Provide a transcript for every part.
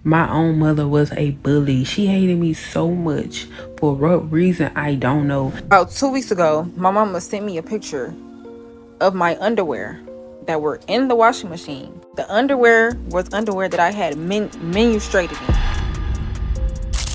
My own mother was a bully. She hated me so much. For what reason, I don't know. About 2 weeks ago, my mama sent me a picture of my underwear that were in the washing machine. The underwear was underwear that I had menstruated in.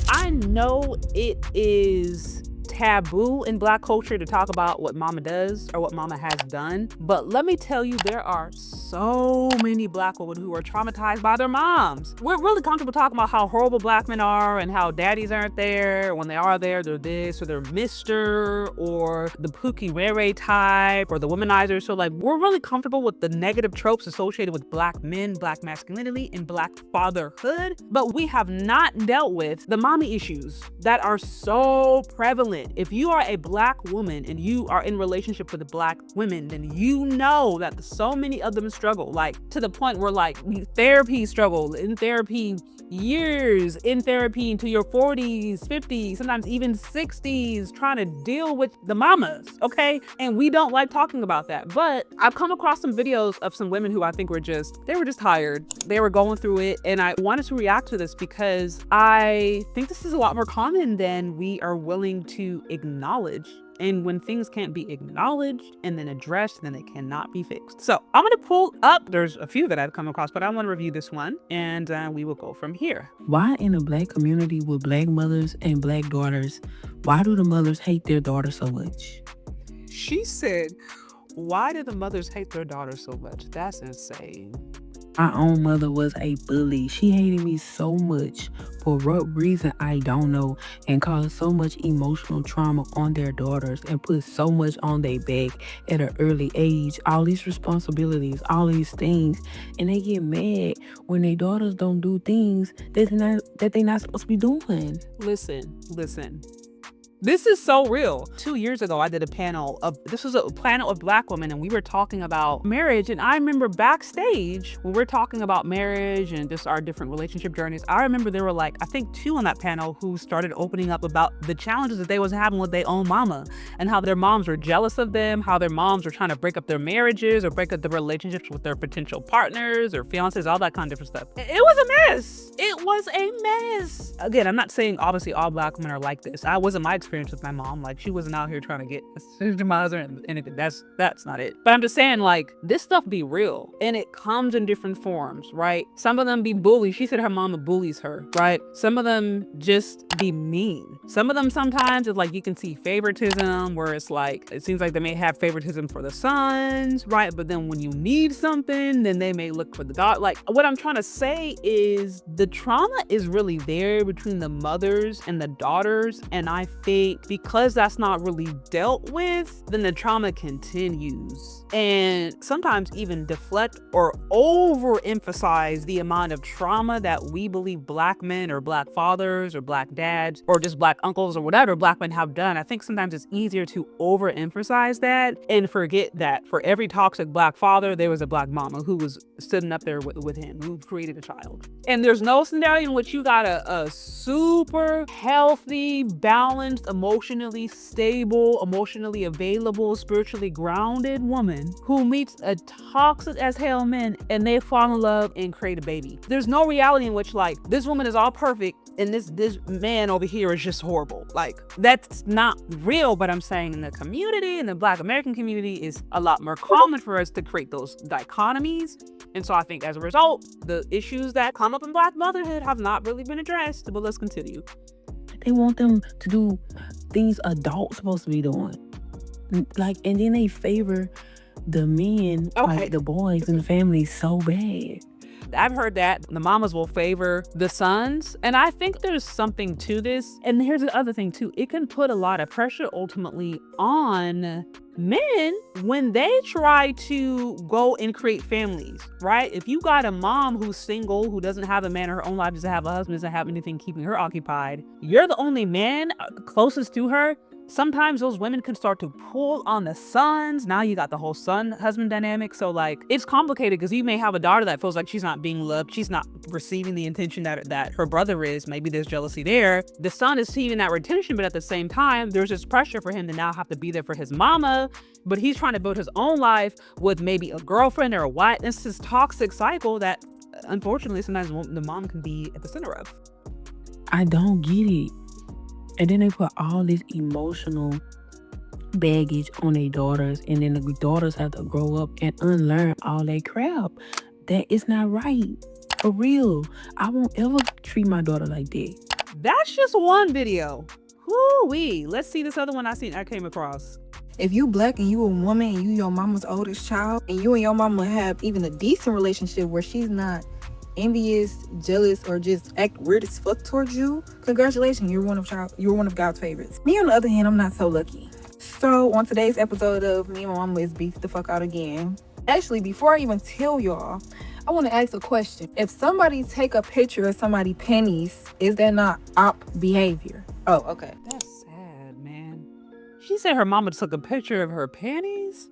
I know it is taboo in Black culture to talk about what mama does or what mama has done, but let me tell you, there are so many Black women who are traumatized by their moms. We're really comfortable talking about how horrible Black men are and how daddies aren't there. When they are there, they're this or they're Mr. or the Pookie Ray type or the womanizer. So like, we're really comfortable with the negative tropes associated with Black men, Black masculinity, and Black fatherhood, but we have not dealt with the mommy issues that are so prevalent. If you are a Black woman and you are in relationship with Black women, then you know that so many of them struggle, like to the point where like therapy struggle, in therapy years, in therapy into your 40s, 50s, sometimes even 60s, trying to deal with the mamas, okay? And we don't like talking about that. But I've come across some videos of some women who I think they were just tired. They were going through it. And I wanted to react to this because I think this is a lot more common than we are willing to acknowledge. And when things can't be acknowledged and then addressed, then they cannot be fixed. So I'm going to pull up, there's a few that I've come across, but I want to review this one and we will go from here. Why in a Black community with Black mothers and Black daughters, why do the mothers hate their daughters so much? She said, why do the mothers hate their daughters so much? That's insane. My own mother was a bully. She hated me so much. For what reason, I don't know, and caused so much emotional trauma on their daughters and put so much on their back at an early age. All these responsibilities, all these things, and they get mad when their daughters don't do things that they not supposed to be doing. Listen. This is so real. 2 years ago, I did a panel of Black women, and we were talking about marriage. And I remember backstage when we're talking about marriage and just our different relationship journeys, I remember there were like, I think 2 on that panel who started opening up about the challenges that they was having with their own mama and how their moms were jealous of them, how their moms were trying to break up their marriages or break up the relationships with their potential partners or fiancés, all that kind of different stuff. It was a mess. It was a mess. Again, I'm not saying obviously all Black women are like this. I wasn't my experience with my mom. Like, she wasn't out here trying to get a mother and anything. That's not it. But I'm just saying, like, this stuff be real and it comes in different forms, right? Some of them be bullies. She said her mama bullies her, right? Some of them just be mean. Some of them sometimes it's like you can see favoritism where it's like, it seems like they may have favoritism for the sons, right? But then when you need something, then they may look for the daughter. Like, what I'm trying to say is the trauma is really there between the mothers and the daughters. And I think because that's not really dealt with, then the trauma continues and sometimes even deflect or overemphasize the amount of trauma that we believe Black men or Black fathers or Black dads or just Black uncles or whatever Black men have done. I think sometimes it's easier to overemphasize that and forget that for every toxic Black father, there was a Black mama who was sitting up there with him, who created a child. And there's no scenario in which you got a super healthy, balanced, emotionally stable, emotionally available, spiritually grounded woman who meets a toxic as hell man and they fall in love and create a baby. There's no reality in which like this woman is all perfect and this man over here is just horrible. Like, that's not real. But I'm saying in the community, in the Black American community, is a lot more common for us to create those dichotomies. And so I think as a result, the issues that come up in Black motherhood have not really been addressed. But let's continue. They want them to do things adults supposed to be doing. Like, and then they favor the men, like the boys in the family so bad. I've heard that the mamas will favor the sons. And I think there's something to this. And here's the other thing too. It can put a lot of pressure ultimately on men when they try to go and create families, right? If you got a mom who's single, who doesn't have a man in her own life, doesn't have a husband, doesn't have anything keeping her occupied, you're the only man closest to her. Sometimes those women can start to pull on the sons. Now you got the whole son-husband dynamic. So like, it's complicated because you may have a daughter that feels like she's not being loved. She's not receiving the attention that her brother is. Maybe there's jealousy there. The son is receiving that attention, but at the same time, there's this pressure for him to now have to be there for his mama. But he's trying to build his own life with maybe a girlfriend or a wife. It's this toxic cycle that unfortunately sometimes the mom can be at the center of. I don't get it. And then they put all this emotional baggage on their daughters, and then the daughters have to grow up and unlearn all that crap. That is not right. For real. I won't ever treat my daughter like that. That's just one video. Whoo-wee. Let's see this other one I came across. If you black and you a woman and you your mama's oldest child, and you and your mama have even a decent relationship where she's not envious, jealous, or just act weird as fuck towards you, congratulations, you're one of God's favorites. Me on the other hand, I'm not so lucky. So on today's episode of Me and My Mama is Beef the Fuck Out Again. Actually, before I even tell y'all, I want to ask a question. If somebody take a picture of somebody's panties, is that not op behavior? Oh, okay. That's sad, man. She said her mama took a picture of her panties.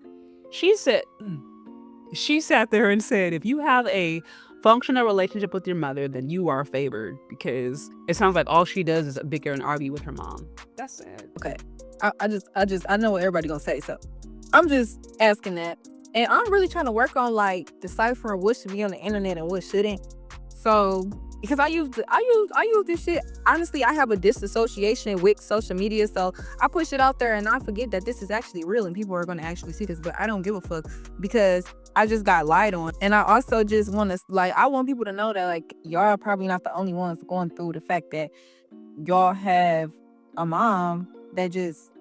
She sat there and said, if you have a functional relationship with your mother, then you are favored, because it sounds like all she does is bicker and argue with her mom. That's sad. Okay. I know what everybody gonna say, so I'm just asking that. And I'm really trying to work on like deciphering what should be on the internet and what shouldn't. So because I use this shit. Honestly, I have a disassociation with social media, so I push it out there and I forget that this is actually real and people are gonna actually see this. But I don't give a fuck because I just got lied on. And I also just want to I want people to know that like y'all are probably not the only ones going through the fact that y'all have a mom that just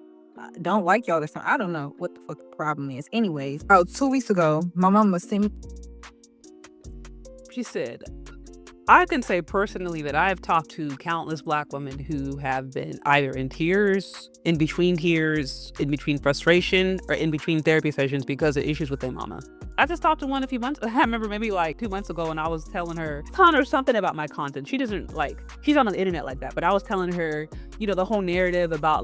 don't like y'all or something. I don't know what the fuck the problem is. Anyways, about 2 weeks ago, my mama sent me. She said, I can say personally that I've talked to countless Black women who have been either in tears, in between frustration, or in between therapy sessions because of issues with their mama. I just talked to one a few months. I remember maybe like 2 months ago, and I was telling her something about my content. She doesn't she's not on the internet like that, but I was telling her, the whole narrative about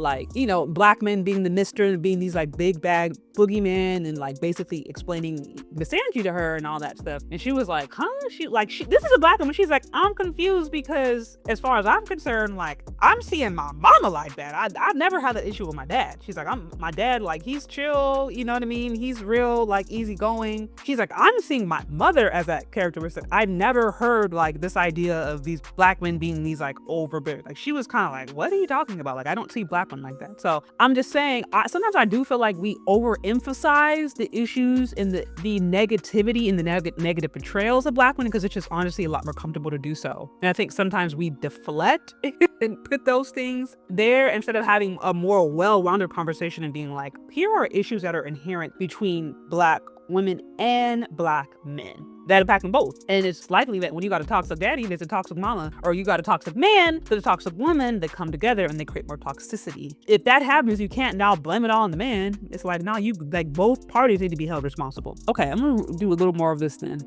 Black men being the mister and being these like big bag boogeymen, and like basically explaining misandry to her and all that stuff. And she was like, huh? This is a Black woman. She's like, I'm confused because as far as I'm concerned, like I'm seeing my mama like that. I've never had an issue with my dad. She's like, my dad, like he's chill, you know what I mean? He's real, like easygoing. She's like, I'm seeing my mother as that characteristic. I've never heard like this idea of these Black men being these like overbearing. Like she was kind of like, what are you talking about? Like I don't see Black men like that. So I'm just saying, sometimes I do feel like we overemphasize the issues and the negativity and the negative portrayals of Black women because it's just honestly a lot more comfortable to do so. And I think sometimes we deflect and put those things there instead of having a more well-rounded conversation and being like, here are issues that are inherent between Black women and Black men that impact them both. And it's likely that when you got a toxic daddy, there's a toxic mama, or you got a toxic man, there's a toxic woman that come together and they create more toxicity. If that happens, you can't now blame it all on the man. It's like, now you like both parties need to be held responsible. Okay, I'm gonna do a little more of this then.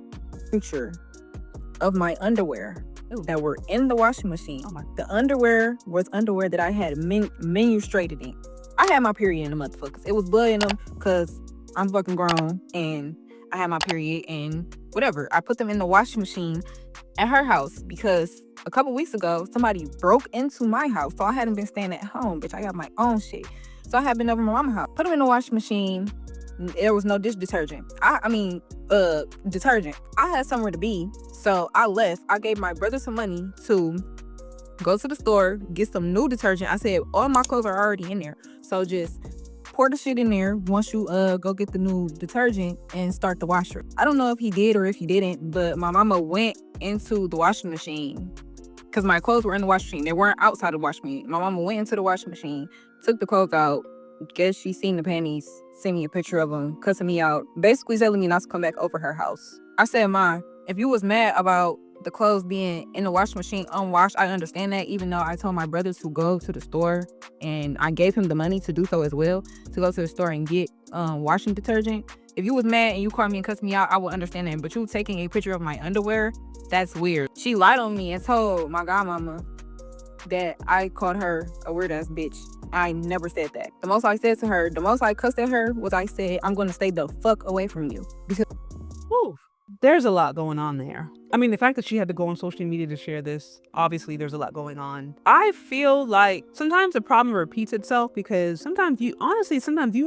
Picture of my underwear that were in the washing machine. The underwear was underwear that I had menstruated in. I had my period in the motherfuckers. It was blood in them because I'm fucking grown and I had my period and whatever. I put them in the washing machine at her house because a couple weeks ago, somebody broke into my house. So I hadn't been staying at home, bitch. I got my own shit. So I had been over my mama's house. Put them in the washing machine. There was no dish detergent. Detergent. I had somewhere to be. So I left. I gave my brother some money to go to the store, get some new detergent. I said, all my clothes are already in there. So just pour the shit in there once you go get the new detergent and start the washer. I don't know if he did or if he didn't, but my mama went into the washing machine because my clothes were in the washing machine. They weren't outside the washing machine. My mama went into the washing machine, took the clothes out. Guess she seen the panties, sent me a picture of them, cussing me out, basically telling me not to come back over her house. I said, Ma, if you was mad about the clothes being in the washing machine unwashed, I understand that, even though I told my brother to go to the store and I gave him the money to do so as well, to go to the store and get washing detergent. If you was mad and you called me and cussed me out, I would understand that. But you taking a picture of my underwear, that's weird. She lied on me and told my godmama that I called her a weird ass bitch. I never said that. The most I said to her, the most I cussed at her was I said, I'm going to stay the fuck away from you. Because Whew. There's a lot going on there. I mean, the fact that she had to go on social media to share this, obviously there's a lot going on. I feel like sometimes the problem repeats itself because sometimes you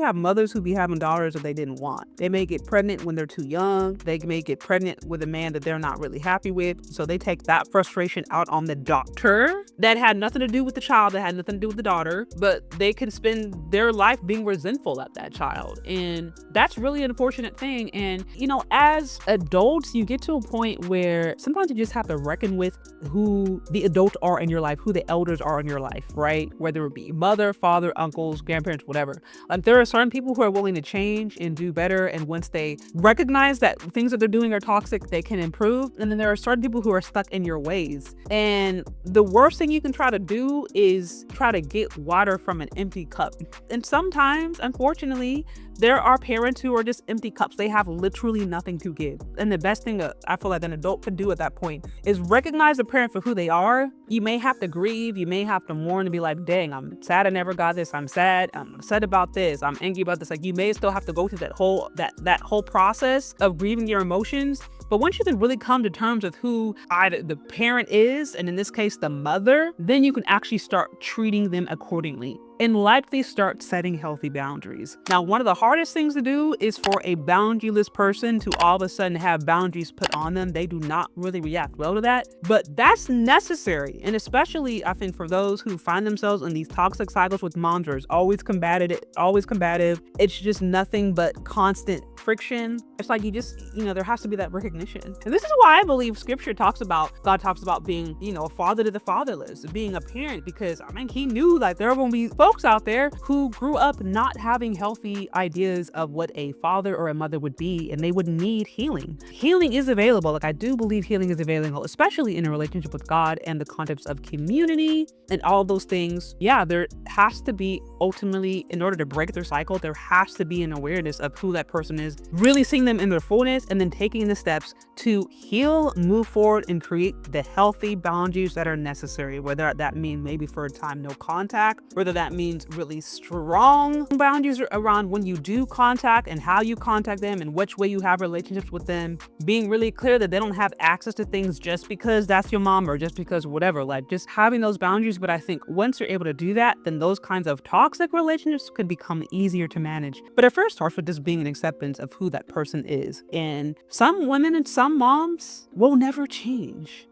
have mothers who be having daughters that they didn't want. They may get pregnant when they're too young. They may get pregnant with a man that they're not really happy with. So they take that frustration out on the doctor that had nothing to do with the child, that had nothing to do with the daughter, but they can spend their life being resentful at that child. And that's really an unfortunate thing. And, as adults, you get to a point where sometimes you just have to reckon with who the adults are in your life, who the elders are in your life, right? Whether it be mother, father, uncles, grandparents, whatever. There are certain people who are willing to change and do better. And once they recognize that things that they're doing are toxic, they can improve. And then there are certain people who are stuck in your ways. And the worst thing you can try to do is try to get water from an empty cup. And sometimes, unfortunately, there are parents who are just empty cups. They have literally nothing to give. And the best thing I feel like an adult could do at that point is recognize the parent for who they are. You may have to grieve. You may have to mourn and be like, dang, I'm sad I never got this. I'm sad. I'm upset about this. I'm angry about this. Like, you may still have to go through that whole process of grieving your emotions. But once you can really come to terms with who the parent is, and in this case, the mother, then you can actually start treating them accordingly and likely start setting healthy boundaries. Now, one of the hardest things to do is for a boundaryless person to all of a sudden have boundaries put on them. They do not really react well to that, but that's necessary. And especially, I think, for those who find themselves in these toxic cycles with moms who are always combative. It's just nothing but constant friction. It's like there has to be that recognition. And this is why I believe scripture God talks about being, a father to the fatherless, being a parent, because he knew like there were going to be folks out there who grew up not having healthy ideas of what a father or a mother would be, and they would need healing. Healing is available. Like, I do believe healing is available, especially in a relationship with God and the context of community and all those things. Yeah, there has to be, ultimately, in order to break their cycle, there has to be an awareness of who that person is, really seeing them in their fullness, and then taking the steps to heal, move forward, and create the healthy boundaries that are necessary, whether that means maybe for a time no contact, whether that means really strong boundaries around when you do contact and how you contact them and which way you have relationships with them, being really clear that they don't have access to things just because that's your mom or just because whatever, like just having those boundaries. But I think once you're able to do that, then those kinds of toxic relationships could become easier to manage. But it first starts with just being an acceptance of who that person is. And some women and some moms will never change.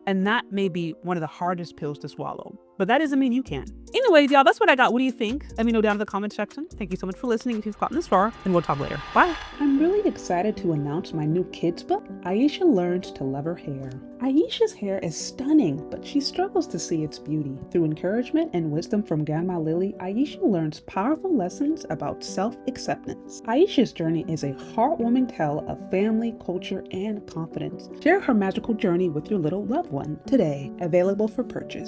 And that may be one of the hardest pills to swallow. But that doesn't mean you can't. Anyways, y'all, that's what I got. What do you think? Let me know down in the comment section. Thank you so much for listening if you've gotten this far, and we'll talk later. Bye. I'm really excited to announce my new kids book, Aisha Learns to Love Her Hair. Aisha's hair is stunning, but she struggles to see its beauty. Through encouragement and wisdom from Grandma Lily, Aisha learns powerful lessons about self-acceptance. Aisha's journey is a heartwarming tale of family, culture, and confidence. Share her magical journey with your little loved one today, available for purchase.